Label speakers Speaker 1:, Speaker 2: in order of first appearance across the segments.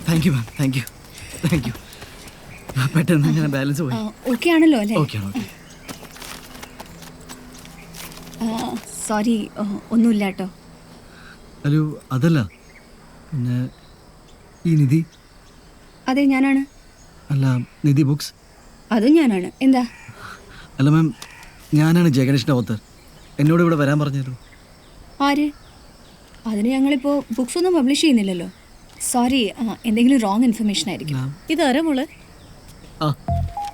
Speaker 1: Thank you ma'am, thank you, thank you. പെട്ടെന്ന് അങ്ങനെ balance പോയി.
Speaker 2: ഓക്കെ ആണല്ലോ അല്ലേ?
Speaker 1: ഓക്കെ ആണ്, ഓക്കെ.
Speaker 2: സോറി, ഒന്നുമില്ല കേട്ടോ.
Speaker 1: ഹലോ, അതല്ല, പിന്നെ ഈ നിധി?
Speaker 2: അതെ, ഞാനാണ്.
Speaker 1: അല്ല, നിധി ബുക്സ്?
Speaker 2: അതും ഞാനാണ്. എന്താ?
Speaker 1: അല്ല മാം, ഞാനാണ് ജയഗണേഷിൻ്റെ ഓത്തർ. എന്നോട് ഇവിടെ വരാൻ പറഞ്ഞല്ലോ.
Speaker 2: ആര്? അതിന് ഞങ്ങളിപ്പോൾ ബുക്സ് ഒന്നും പബ്ലിഷ് ചെയ്യുന്നില്ലല്ലോ. സോറി, എന്തെങ്കിലും റോങ് ഇൻഫർമേഷൻ ആയിരിക്കും.
Speaker 3: ഇതാരാ മോളെ?
Speaker 1: ആ,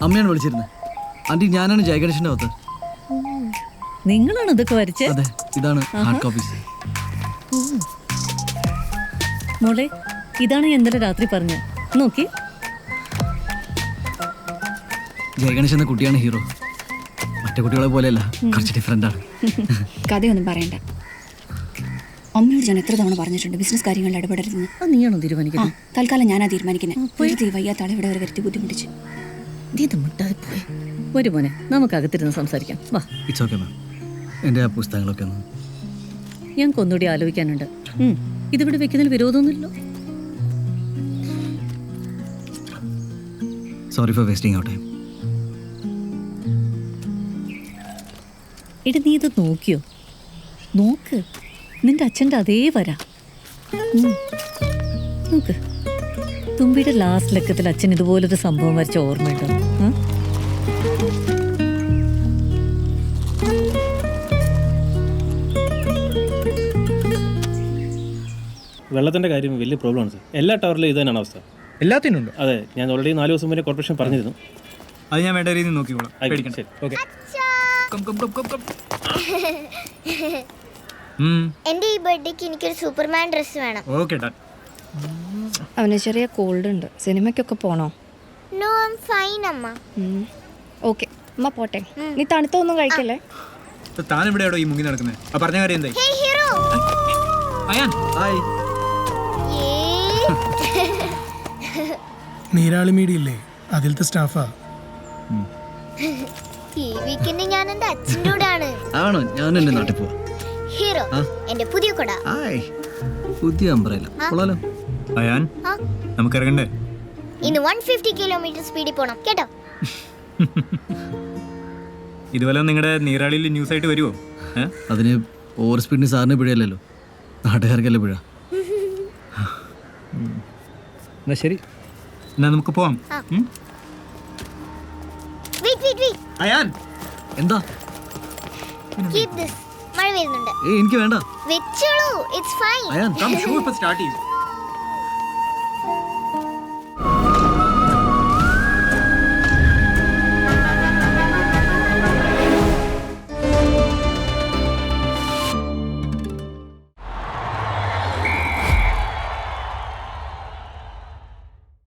Speaker 1: അമ്മയാണ് വിളിച്ചിരുന്നത്. ആൻറ്റി, ഞാനാണ് ജയഗണേഷിൻ്റെ ഓത്തർ.
Speaker 3: നിങ്ങളാണ് ഇതൊക്കെ വരച്ചേ?
Speaker 1: അതെ, ഇതാണ് ഹാർഡ് കോപ്പീസ്.
Speaker 3: മോളെ, ഇതാണ് ഞാൻ ഇന്നലെ രാത്രി പറഞ്ഞ. നോക്കി,
Speaker 1: ജയഗണേഷ് എന്ന കുട്ടിയാണ് ഹീറോ. മറ്റേ കുട്ടികളെ പോലെയല്ല, കുറച്ച് ഡിഫറെൻ്റ് ആണ്.
Speaker 2: കഥയൊന്നും പറയണ്ട. അമ്മയോട് ഞാൻ എത്ര തവണ പറഞ്ഞിട്ടുണ്ട് ബിസിനസ് കാര്യങ്ങളിൽ ഇടപെടരുതെന്ന്.
Speaker 3: അത് നീയാണോ തീരുമാനിക്കുന്നത്?
Speaker 2: തൽക്കാലം ഞാനാ തീരുമാനിക്കുന്നത്. വയ്യാത്ത ആളെ ഇവിടെ വരെ വരുത്തി ബുദ്ധിമുട്ടിച്ച്.
Speaker 3: ഒരു മോനെ, നമുക്ക് അകത്തിരുന്ന് സംസാരിക്കാം. വാ.
Speaker 1: It's okay ma'am. എൻ്റെ ആ പുസ്തകങ്ങളൊക്കെ ഒന്ന്.
Speaker 3: ഞങ്ങൾക്ക് ഒന്നുകൂടി ആലോചിക്കാനുണ്ട്. ഇതിവിടെ വെക്കുന്നതിൽ വിരോധമൊന്നുമില്ലല്ലോ.
Speaker 1: Sorry for wasting our time.
Speaker 3: എടി, നീ ഇത് നോക്കിയോ? നോക്ക്, നിന്റെ അച്ഛൻ്റെ അതേ വരാ. നോക്ക്, തുമ്പിയുടെ ലാസ്റ്റ് ലക്കത്തിൽ അച്ഛൻ ഇതുപോലൊരു സംഭവം വരച്ച ഓർമ്മയുണ്ടോ?
Speaker 4: വെള്ളത്തിൻ്റെ കാര്യം വലിയ പ്രോബ്ലമാണ് സാർ. എല്ലാ ടവറിലും ഇത് തന്നെയാണ് അവസ്ഥ.
Speaker 5: എല്ലാത്തിനും ഉണ്ടോ?
Speaker 4: അതെ, ഞാൻ ഓൾറെഡി 4 ദിവസം മുന്നേ കോർപ്പറേഷൻ പറഞ്ഞിരുന്നു.
Speaker 5: അത് ഞാൻ വേണ്ട രീതിയിൽ നോക്കിക്കോളാം.
Speaker 4: ശരി.
Speaker 5: ഓക്കെ.
Speaker 6: എന്റെ ഈ ബർത്ത്ഡേക്ക് എനിക്കൊരു സൂപ്പർമാൻ ഡ്രസ് വേണം.
Speaker 5: Okay done.
Speaker 2: അവന് ചെറിയ കോൾഡ് ഉണ്ട്. സിനിമയ്ക്കൊക്കെ പോണോ?
Speaker 6: നോ, ഐ ആം ഫൈൻ അമ്മ.
Speaker 2: ഓക്കേ അമ്മ, പോട്ടെ. നീ തണുത്തൊന്നും കഴിക്കല്ലേ.
Speaker 5: താൻ എവിടെയാണോ ഈ മുങ്ങി നടക്കുന്നത്? ആ പറഞ്ഞ കാര്യം എന്തായി?
Speaker 6: ഹേ ഹീറോ.
Speaker 5: അയാൻ,
Speaker 1: ഹായ്.
Speaker 7: നീരാളി മീഡിയല്ലേ, അതിലത്തെ സ്റ്റാഫാ.
Speaker 6: ഈ വീക്കെൻഡ് ഞാൻ എന്റെ അച്ഛൻ്റെ കൂടെയാണ്.
Speaker 1: ആണോ? ഞാൻ എൻ്റെ നാട്ടിൽ പോവാ.
Speaker 6: ഹീറോ, എന്റെ പുതിയ കൊട.
Speaker 1: ഹായ്, പുതിയ അംബ്രല്ല. കൊള്ളാലോ.
Speaker 5: അയാൻ, നമുക്ക് ഇറങ്ങണ്ടേ?
Speaker 6: ഇന്ന് 150 കിലോമീറ്റർ സ്പീഡിൽ പോണം കേട്ടോ.
Speaker 5: ഇതുപോലെ നിങ്ങളുടെ നീരാളിയിൽ ന്യൂസ് ആയിട്ട് വരുമോ?
Speaker 1: അതിന് ഓവർ സ്പീഡിന് സാറിന് പിഴയല്ലല്ലോ, നാട്ടുകാർക്കല്ലേ പിഴ.
Speaker 5: എന്നാ ശരി, എന്നാ നമുക്ക് പോവാം. അയാൻ,
Speaker 1: എന്താ?
Speaker 6: Keep this. മഴ വരുന്നുണ്ട്.
Speaker 1: എനിക്ക് വേണ്ട.
Speaker 6: വെച്ചോളൂ, ഇറ്റ്സ് ഫൈൻ.
Speaker 1: അയാൻ,
Speaker 5: ഷൂ ഇപ്പൊ സ്റ്റാർട്ട് ചെയ്യും.